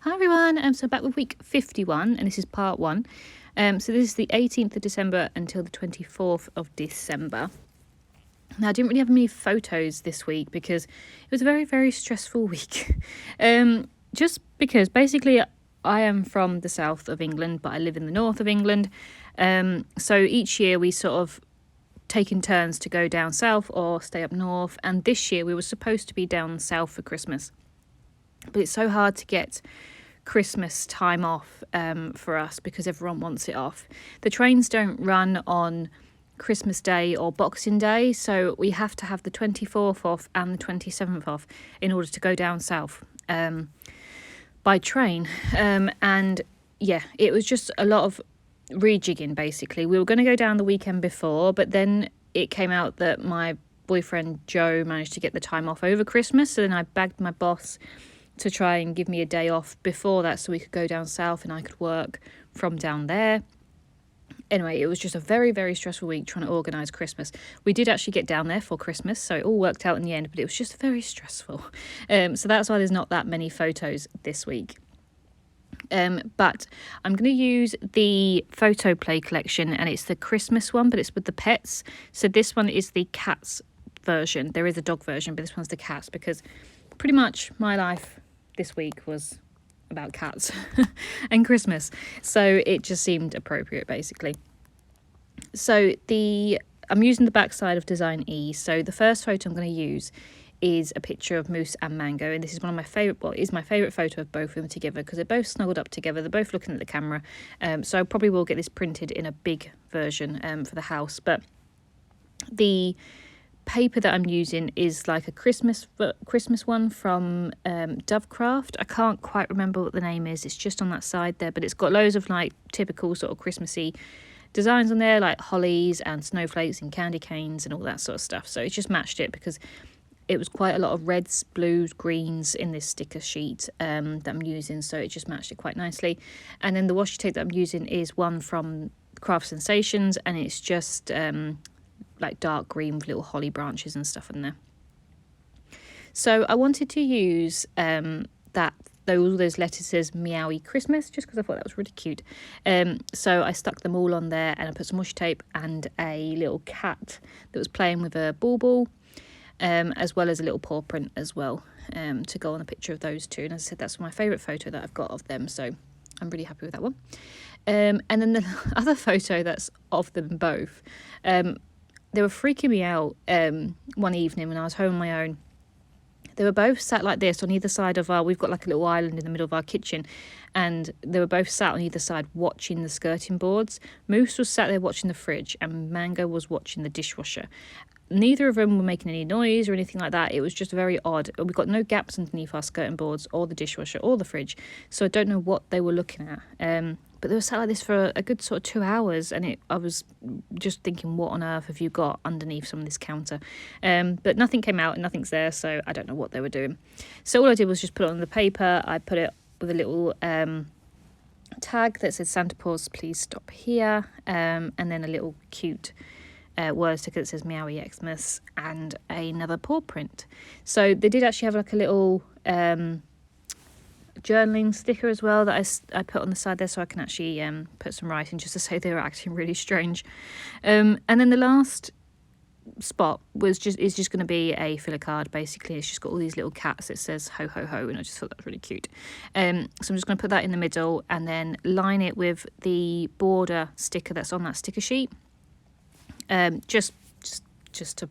Hi everyone, so back with week 51 and this is part 1. So this is the 18th of December until the 24th of December. Now I didn't really have many photos this week because it was a very, very stressful week. Just because basically I am from the south of England but I live in the north of England. So each year we sort of take in turns to go down south or stay up north, and this year we were supposed to be down south for Christmas. But it's so hard to get Christmas time off for us because everyone wants it off. The trains don't run on Christmas Day or Boxing Day, so we have to have the 24th off and the 27th off in order to go down south by train. And yeah, it was just a lot of rejigging basically. We were going to go down the weekend before, but then it came out that my boyfriend Joe managed to get the time off over Christmas, so then I begged my boss to try and give me a day off before that so we could go down south and I could work from down there. Anyway, it was just a very, very stressful week trying to organise Christmas. We did actually get down there for Christmas, so it all worked out in the end, but it was just very stressful. So that's why there's not that many photos this week. But I'm going to use the photo play collection, and it's the Christmas one, but it's with the pets. So this one is the cats version. There is a dog version, but this one's the cats, because pretty much my life this week was about cats and Christmas, so it just seemed appropriate basically. So I'm using the back side of Design E. So the first photo I'm going to use is a picture of Moose and Mango, and this is one of my favourite, well, is my favourite photo of both of them together because they're both snuggled up together, they're both looking at the camera. So I probably will get this printed in a big version for the house, but the paper that I'm using is like a Christmas one from Dovecraft. I can't quite remember what the name is, it's just on that side there, but it's got loads of like typical sort of Christmassy designs on there, like hollies and snowflakes and candy canes and all that sort of stuff. So it just matched it because it was quite a lot of reds, blues, greens in this sticker sheet that I'm using, so it just matched it quite nicely. And then the washi tape that I'm using is one from Craft Sensations, and it's just like dark green with little holly branches and stuff in there. So I wanted to use all those letters says Meowie Christmas, just because I thought that was really cute. So I stuck them all on there, and I put some washi tape and a little cat that was playing with a ball, as well as a little paw print as well, to go on a picture of those two. And as I said, that's my favourite photo that I've got of them, so I'm really happy with that one. And then the other photo that's of them both, they were freaking me out one evening when I was home on my own. They were both sat like this on either side of we've got like a little island in the middle of our kitchen, and they were both sat on either side watching the skirting boards. Moose was sat there watching the fridge, and Mango was watching the dishwasher. Neither of them were making any noise or anything like that. It was just very odd. We've got no gaps underneath our skirting boards or the dishwasher or the fridge, so I don't know what they were looking at. But they were sat like this for a good sort of 2 hours, and I was just thinking, what on earth have you got underneath some of this counter? But nothing came out and nothing's there, so I don't know what they were doing. So all I did was just put it on the paper. I put it with a little tag that said Santa Claus, please stop here, and then a little cute word sticker that says Meowie Xmas, and another paw print. So they did actually have like a little journaling sticker as well that I put on the side there, so I can actually put some writing just to say they were acting really strange. And then the last spot is just going to be a filler card. Basically, it's just got all these little cats that says ho ho ho, and I just thought that was really cute. So I'm just going to put that in the middle and then line it with the border sticker that's on that sticker sheet. Just to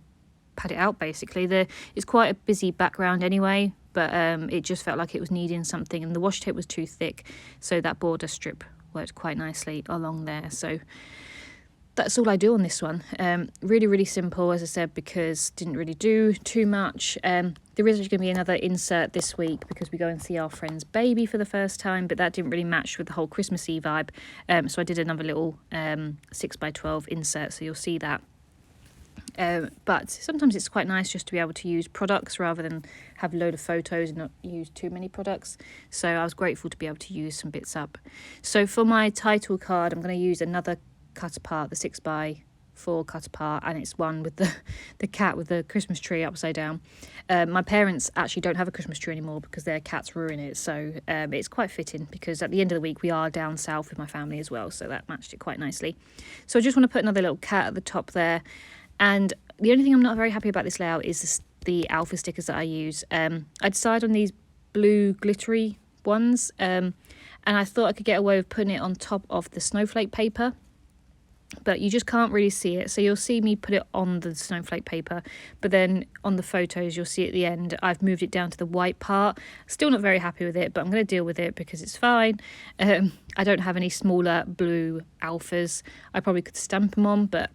pad it out basically. It's quite a busy background anyway, but it just felt like it was needing something, and the washi tape was too thick, so that border strip worked quite nicely along there. So that's all I do on this one. Really, really simple, as I said, because didn't really do too much. There is actually going to be another insert this week because we go and see our friend's baby for the first time, but that didn't really match with the whole Christmassy vibe. So I did another little 6x12 insert, so you'll see that. But sometimes it's quite nice just to be able to use products rather than have a load of photos and not use too many products. So I was grateful to be able to use some bits up. So for my title card, I'm going to use another cut apart, the 6x 4 cut apart, and it's one with the cat with the Christmas tree upside down. My parents actually don't have a Christmas tree anymore because their cats ruin it, so it's quite fitting because at the end of the week we are down south with my family as well, so that matched it quite nicely. So I just want to put another little cat at the top there. And the only thing I'm not very happy about this layout is the alpha stickers that I use. I decided on these blue glittery ones, and I thought I could get away with putting it on top of the snowflake paper, but you just can't really see it. So you'll see me put it on the snowflake paper, but then on the photos you'll see at the end I've moved it down to the white part. Still not very happy with it, but I'm going to deal with it because it's fine. I don't have any smaller blue alphas. I probably could stamp them on, but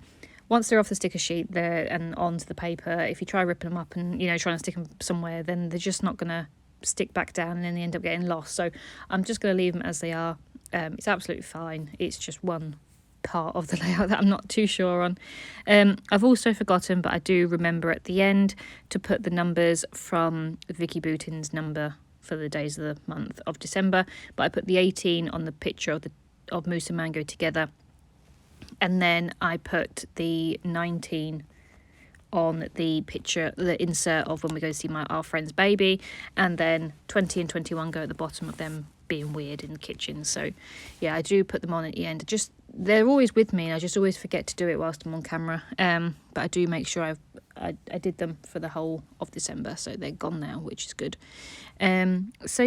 once they're off the sticker sheet there and onto the paper, if you try ripping them up and trying to stick them somewhere, then they're just not going to stick back down, and then they end up getting lost. So I'm just going to leave them as they are. It's absolutely fine. It's just one part of the layout that I'm not too sure on. I've also forgotten, but I do remember at the end to put the numbers from Vicky Boutin's number for the days of the month of December, but I put the 18 on the picture of Moose and Mango together, and then I put the 19 on the picture, the insert of when we go to see our friend's baby, and then 20 and 21 go at the bottom of them being weird in the kitchen. So yeah, I do put them on at the end. They're always with me, and I just always forget to do it whilst I'm on camera, but I do make sure I did them for the whole of December, so they're gone now, which is good. So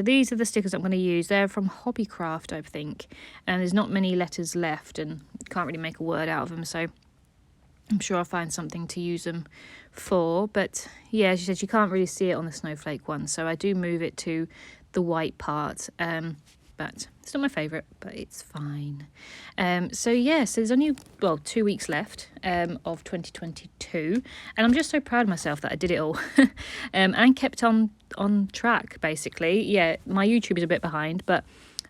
these are the stickers I'm going to use. They're from Hobbycraft, I think, and there's not many letters left and can't really make a word out of them, so I'm sure I'll find something to use them for. But yeah, as you said, you can't really see it on the snowflake one, so I do move it to the white part, but it's not my favourite, but it's fine. So there's only 2 weeks left of 2022, and I'm just so proud of myself that I did it all and kept on track, basically. Yeah, my YouTube is a bit behind, but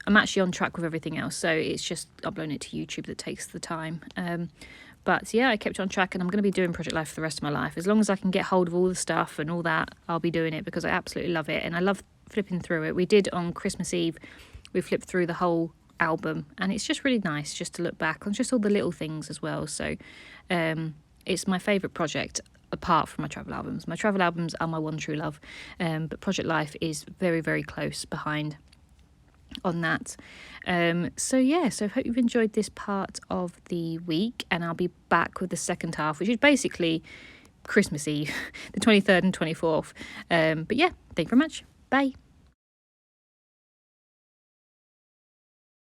I'm actually on track with everything else, so it's just uploading it to YouTube that takes the time. But yeah, I kept on track, and I'm going to be doing Project Life for the rest of my life. As long as I can get hold of all the stuff and all that, I'll be doing it because I absolutely love it, and I love flipping through it. We did on Christmas Eve, we flipped through the whole album, and it's just really nice just to look back on just all the little things as well. So it's my favourite project apart from my travel albums. My travel albums are my one true love, but Project Life is very, very close behind on that. So I hope you've enjoyed this part of the week, and I'll be back with the second half, which is basically Christmas Eve, the 23rd and 24th. But yeah, thank you very much. Bye.